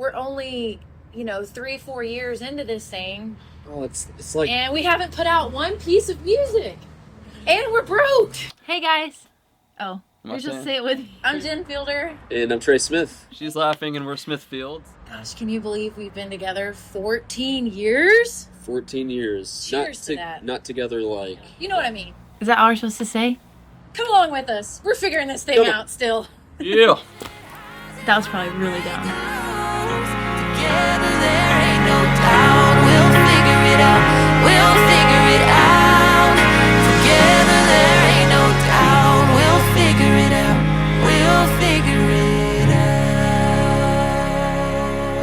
we're only, 3-4 years into this thing. Oh, it's like... And we haven't put out one piece of music. And we're broke. Hey, guys. Oh, you're just say it with me. I'm Jen Fielder. And I'm Trey Smith. She's laughing and we're Smithfield. Gosh, can you believe we've been together 14 years? 14 years. Cheers to that. Not together like... You know what I mean. Is that all we're supposed to say? Come along with us. We're figuring this thing out still. Yeah. That was probably really dumb. Together there ain't no doubt. We'll figure it out. We'll figure it out. Together there ain't no doubt. We'll figure it out. We'll figure it out.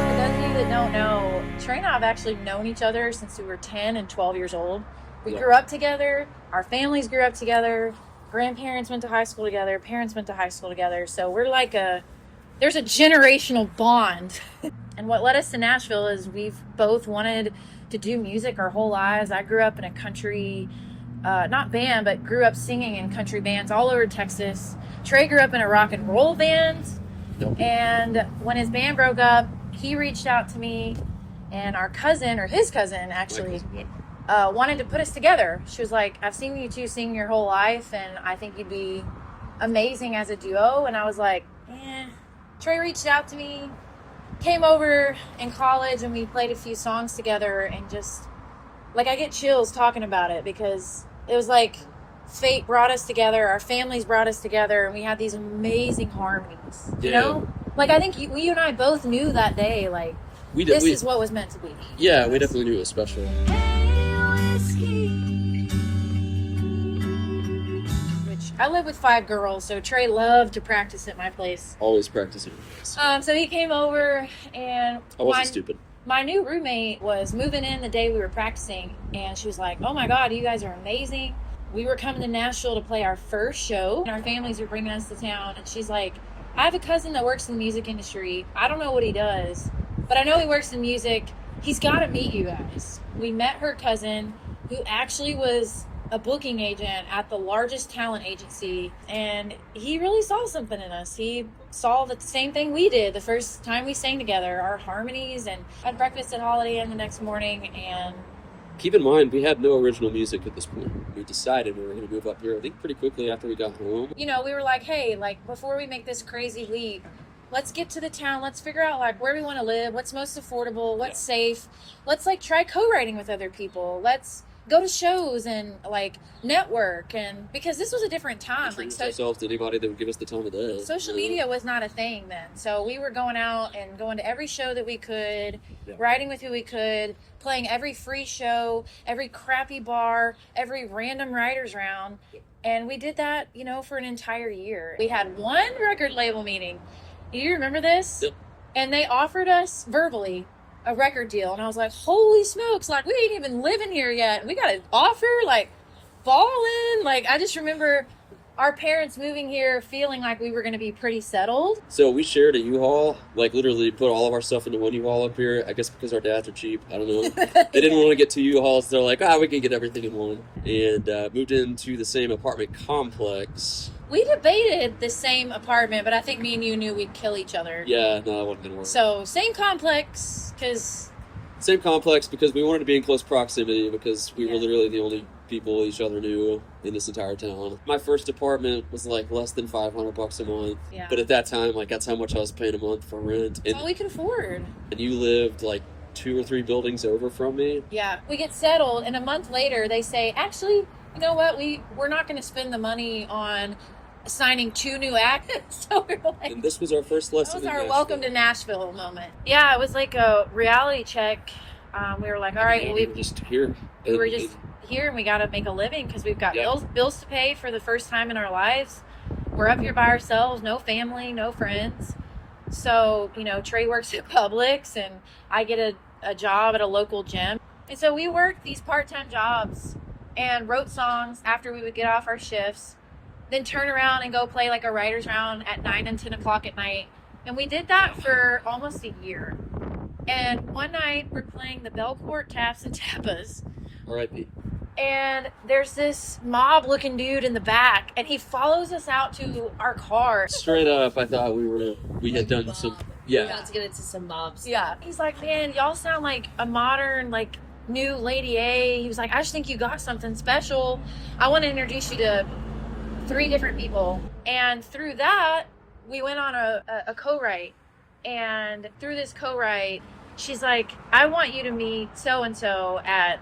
For those of you that don't know, Trey and I have actually known each other since we were 10 and 12 years old. We grew up together. Our families grew up together. Grandparents went to high school together. Parents went to high school together. So we're like there's a generational bond. And what led us to Nashville is we've both wanted to do music our whole lives. I grew up in a country, not band, but grew up singing in country bands all over Texas. Trey grew up in a rock and roll band. Nope. And when his band broke up, he reached out to me, and his cousin actually, wanted to put us together. She was like, I've seen you two sing your whole life, and I think you'd be amazing as a duo. And I was like, Trey reached out to me, came over in college, and we played a few songs together, and just, I get chills talking about it, because it was like fate brought us together, our families brought us together, and we had these amazing harmonies, you know? I think you and I both knew that day, this is what was meant to be. Yeah, we definitely knew it was special. I live with 5 girls, so Trey loved to practice at my place. Always practicing. So he came over, and I wasn't stupid. My new roommate was moving in the day we were practicing, and she was like, oh my God, you guys are amazing. We were coming to Nashville to play our first show, and our families were bringing us to town, and she's like, I have a cousin that works in the music industry. I don't know what he does, but I know he works in music. He's got to meet you guys. We met her cousin, who actually was a booking agent at the largest talent agency, and he really saw something in us. He saw the same thing we did the first time we sang together, our harmonies, and had breakfast at Holiday Inn the next morning. And keep in mind, we had no original music at this point. We decided we were going to move up here, I think, pretty quickly after we got home. We were like, hey, before we make this crazy leap, let's get to the town. Let's figure out where we want to live, what's most affordable, what's safe. Let's try co-writing with other people. Let's go to shows and network, and because this was a different time. Ourselves to anybody that would give us the time of day. Social media was not a thing then, so we were going out and going to every show that we could, writing with who we could, playing every free show, every crappy bar, every random writers round, and we did that, for an entire year. We had one record label meeting. Do you remember this? Yep. And they offered us verbally a record deal, and I was like, holy smokes, we ain't even living here yet, we got an offer, ballin'. I just remember our parents moving here feeling like we were going to be pretty settled. So we shared a U-Haul, literally put all of our stuff into one U-Haul up here, I guess because our dads are cheap, I don't know. They didn't want to get 2 U-Hauls, so they're like, we can get everything in one, and moved into the same apartment complex. We debated the same apartment, but I think me and you knew we'd kill each other. Yeah, no, that wasn't going to work. So, same complex, because we wanted to be in close proximity, because we were literally the only people each other knew in this entire town. My first apartment was less than $500 a month. Yeah. But at that time, that's how much I was paying a month for rent. That's all we could afford. And you lived 2 or 3 buildings over from me. Yeah. We get settled, and a month later they say, actually, you know what, we're not going to spend the money on signing 2 new acts. So we're and this was our first lesson. That was our welcome to Nashville moment. Yeah, it was like a reality check. We were like, all right, we were just here. We were just here, and we got to make a living because we've got bills to pay for the first time in our lives. We're up here by ourselves, no family, no friends. So, Trey works at Publix, and I get a job at a local gym. And so we worked these part-time jobs and wrote songs after we would get off our shifts, then turn around and go play a writer's round at 9 and 10 o'clock at night. And we did that for almost a year. And one night we're playing the Belcourt Taps and Tapas. R.I.P. And there's this mob-looking dude in the back, and he follows us out to our car. Straight up, I thought we had done some Yeah. We're about to get into some mobs. Yeah. He's like, man, y'all sound like a modern, like, new Lady A. He was like, I just think you got something special. I want to introduce you to 3 different people. And through that, we went on a co-write. And through this co-write, she's like, I want you to meet so-and-so at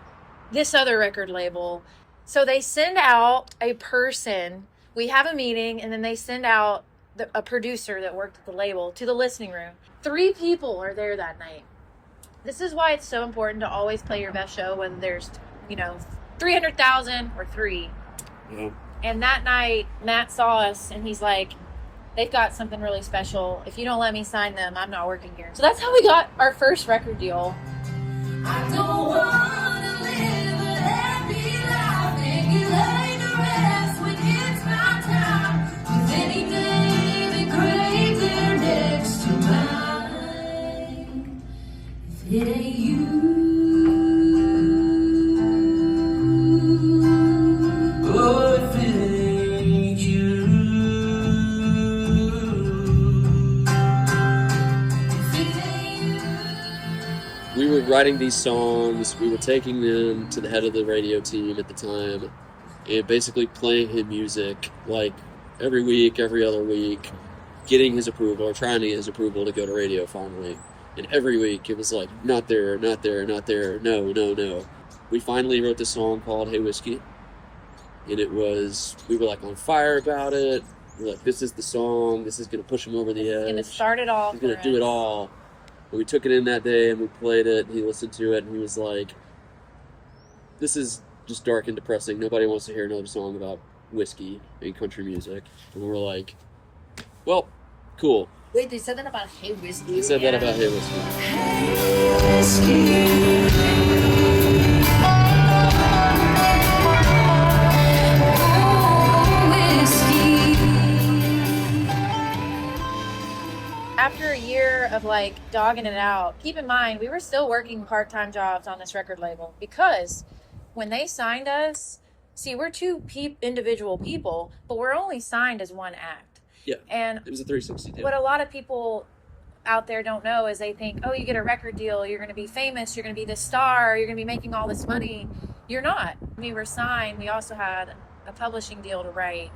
this other record label. So they send out a person. We have a meeting, and then they send out a producer that worked at the label to the listening room. 3 people are there that night. This is why it's so important to always play your best show, whether there's, 300,000 or 3. Yeah. And that night, Matt saw us, and he's like, they've got something really special. If you don't let me sign them, I'm not working here. So that's how we got our first record deal. I don't wanna live a happy life and get laid to rest when it's my time. 'Cause any day the grave there next to mine, if it ain't you, oh, if it ain't you, if it ain't you. We were writing these songs, we were taking them to the head of the radio team at the time, and basically playing him music like every week, every other week, getting his approval, or trying to get his approval to go to radio finally. And every week it was like, not there, not there, not there, no, no, no. We finally wrote this song called Hey Whiskey, and we were like on fire about it. We're like, this is the song, this is going to push him over the edge. Gonna start it all. He's going to do it all. And we took it in that day and we played it, and he listened to it, and he was like, this is just dark and depressing. Nobody wants to hear another song about whiskey and country music. And we were like, well, cool. Wait, they said that about Hey Whiskey? He said that about Hey Whiskey. After a year of like dogging it out, keep in mind, we were still working part-time jobs on this record label, because when they signed us, see, we're 2 individual people, but we're only signed as one act. Yeah, And it was a 360 deal. what a lot of people out there don't know is they think, oh, you get a record deal, you're going to be famous, you're going to be the star, you're going to be making all this money. You're not. We were signed. We also had a publishing deal to write.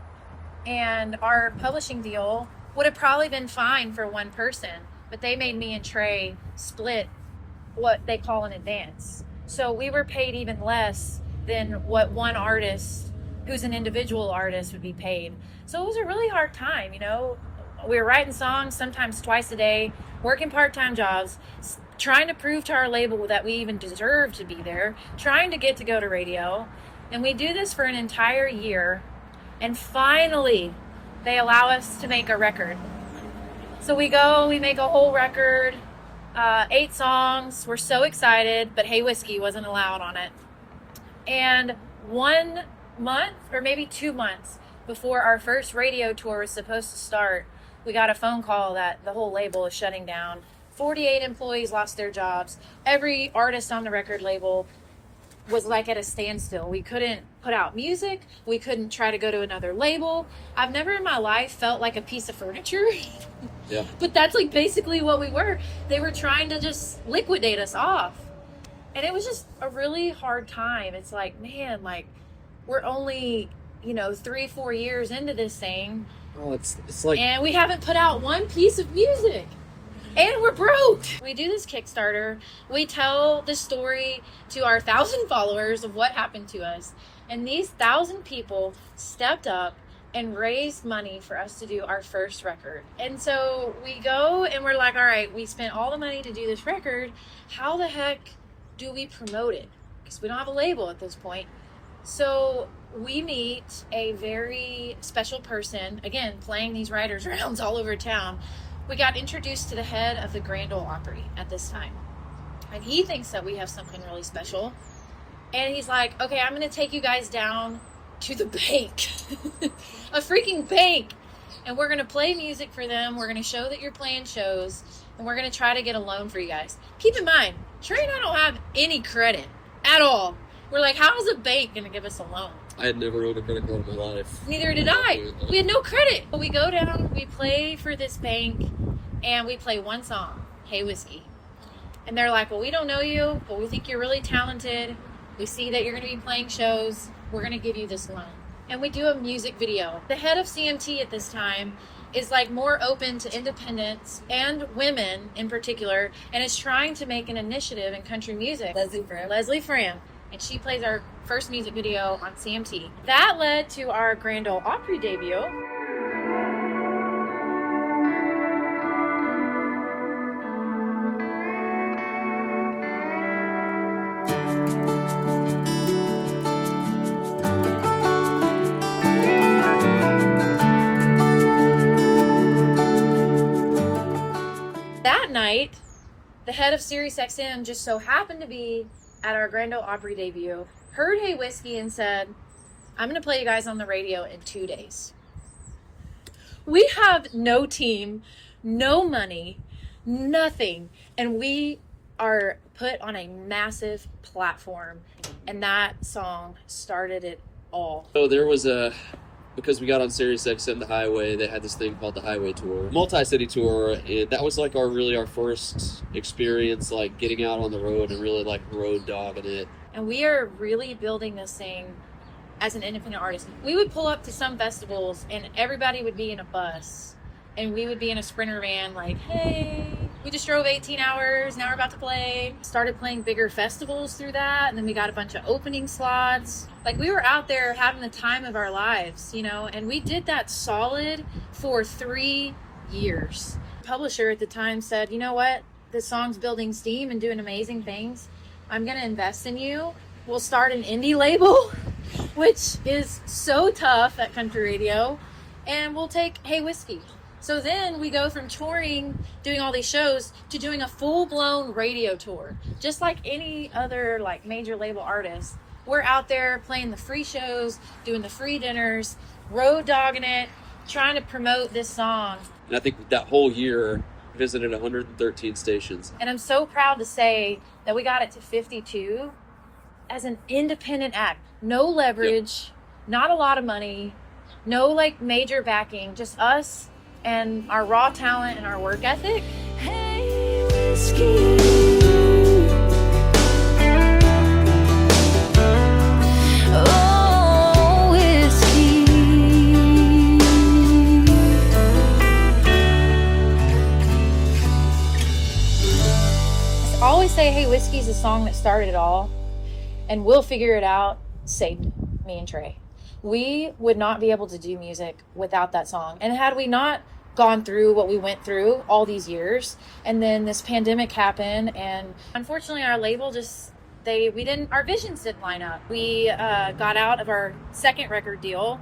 And our publishing deal would have probably been fine for one person, but they made me and Trey split what they call an advance. So we were paid even less than what one artist who's an individual artist would be paid. So it was a really hard time, We were writing songs sometimes twice a day, working part-time jobs, trying to prove to our label that we even deserved to be there, trying to get to go to radio. And we do this for an entire year. And finally, they allow us to make a record. So we go, we make a whole record, 8 songs. We're so excited, but Hey Whiskey wasn't allowed on it. And 1 month, or maybe 2 months before our first radio tour was supposed to start, we got a phone call that the whole label is shutting down. 48 employees lost their jobs. Every artist on the record label was like at a standstill. We couldn't put out music. We couldn't try to go to another label. I've never in my life felt like a piece of furniture. Yeah. But that's like basically what we were. They were trying to just liquidate us off. And it was just a really hard time. It's like, man, like we're only, 3-4 years into this thing. Oh, it's like... And we haven't put out one piece of music. And we're broke. We do this Kickstarter. We tell the story to our 1,000 followers of what happened to us. And these 1,000 people stepped up and raised money for us to do our first record. And so we go and we're like, all right, we spent all the money to do this record. How the heck do we promote it? Because we don't have a label at this point. So we meet a very special person, again, playing these writers' rounds all over town. We got introduced to the head of the Grand Ole Opry at this time. And he thinks that we have something really special. And he's like, okay, I'm going to take you guys down to the bank. A freaking bank. And we're going to play music for them. We're going to show that you're playing shows. And we're going to try to get a loan for you guys. Keep in mind, Trey and I don't have any credit at all. We're like, how is a bank going to give us a loan? I had never owned a credit card in my life. Neither did I. We had no credit. But we go down, we play for this bank, and we play one song, Hey Whiskey. And they're like, well, we don't know you, but we think you're really talented. We see that you're going to be playing shows. We're going to give you this loan. And we do a music video. The head of CMT at this time is like more open to independents and women in particular, and is trying to make an initiative in country music. Leslie Fram. And she plays our first music video on CMT. That led to our Grand Ole Opry debut. That night, the head of SiriusXM just so happened to be at our Grand Ole Opry debut, heard Hey Whiskey and said, I'm going to play you guys on the radio in 2 days. We have no team, no money, nothing, and we are put on a massive platform, and that song started it all. So there was because we got on SiriusXM, the Highway, they had this thing called the Highway Tour, multi-city tour, and that was like our first experience, like getting out on the road and really like road dogging it. And we are really building this thing as an independent artist. We would pull up to some festivals and everybody would be in a bus and we would be in a Sprinter van like, hey, we just drove 18 hours, now we're about to play. Started playing bigger festivals through that, and then we got a bunch of opening slots. Like, we were out there having the time of our lives, you know, and we did that solid for 3 years. The publisher at the time said, you know what, this song's building steam and doing amazing things. I'm gonna invest in you. We'll start an indie label, which is so tough at country radio, and we'll take Hey Whiskey. So then we go from touring, doing all these shows, to doing a full-blown radio tour. Just like any other like major label artist, we're out there playing the free shows, doing the free dinners, road dogging it, trying to promote this song. And I think that whole year, visited 113 stations. And I'm so proud to say that we got it to 52 as an independent act. No leverage, not a lot of money, no like major backing, just us and our raw talent and our work ethic. Hey, whiskey. Oh, whiskey. I always say Hey Whiskey's the song that started it all, and We'll Figure It Out saved me and Trey. We would not be able to do music without that song. And had we not gone through what we went through all these years, and then this pandemic happened, and unfortunately our label just, our visions didn't line up. We got out of our second record deal,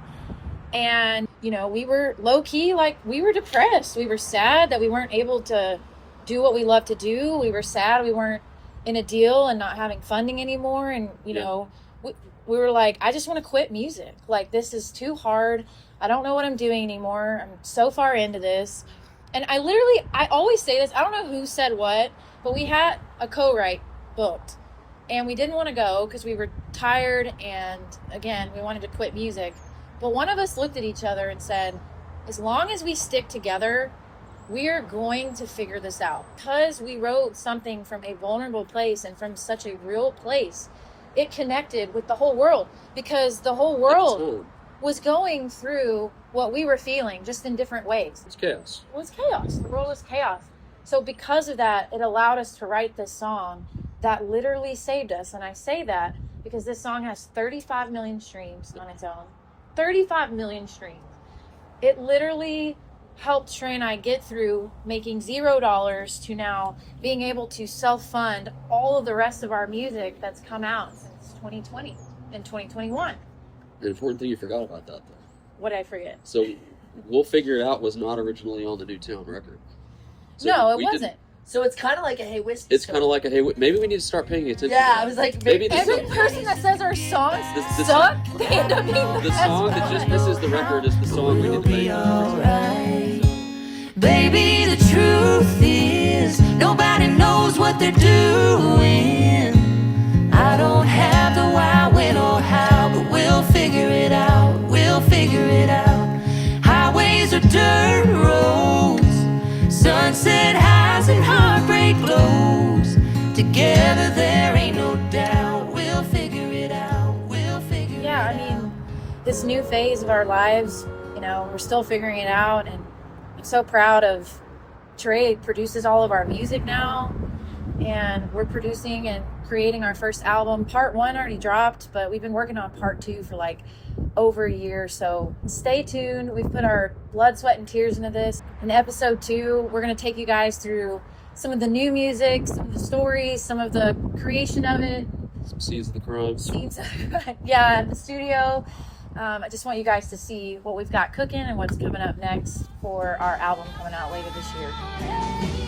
and, you know, we were low key, like, we were depressed. We were sad that we weren't able to do what we love to do. We were sad we weren't in a deal and not having funding anymore. And, you know, we were like, I just want to quit music. Like, this is too hard. I don't know what I'm doing anymore. I'm so far into this. And I always say this, I don't know who said what, but we had a co-write booked. And we didn't want to go because we were tired, and again, we wanted to quit music. But one of us looked at each other and said, as long as we stick together, we are going to figure this out. Because we wrote something from a vulnerable place and from such a real place, it connected with the whole world, because the whole world was going through what we were feeling, just in different ways. It's chaos. It was chaos. The world was chaos. So because of that, it allowed us to write this song that literally saved us. And I say that because this song has 35 million streams on its own. 35 million streams. It literally helped Trey and I get through making $0 to now being able to self-fund all of the rest of our music that's come out since 2020 and 2021. The important thing you forgot about that, though. What did I forget? So, We'll Figure It Out was not originally on the Newtown record. So no, it wasn't. So it's kind of like a Hey Whiskey. It's kind of like a Hey, maybe we need to start paying attention. Yeah, to I was like, maybe Every person that says our songs This- suck, they end up being the song that just misses the record is the song we need to make. Alright. Baby, the truth is nobody knows what they're doing. I don't have the why, when, or how, but we'll figure it out. We'll figure it out. Highways are dirt roads, Sunset highs and heartbreak lows. Together there ain't no doubt. We'll figure it out. We'll figure Yeah, it I out. mean, this new phase of our lives, you know, we're still figuring it out, and I'm so proud of Trey. Produces all of our music now, and we're producing and creating our first album. Part 1 already dropped, but we've been working on part 2 for like over a year, so stay tuned. We've put our blood, sweat, and tears into this. In episode 2, we're going to take you guys through some of the new music, some of the stories, some of the creation of it, Some scenes of the crimes. yeah, in the studio. I just want you guys to see what we've got cooking and what's coming up next for our album coming out later this year.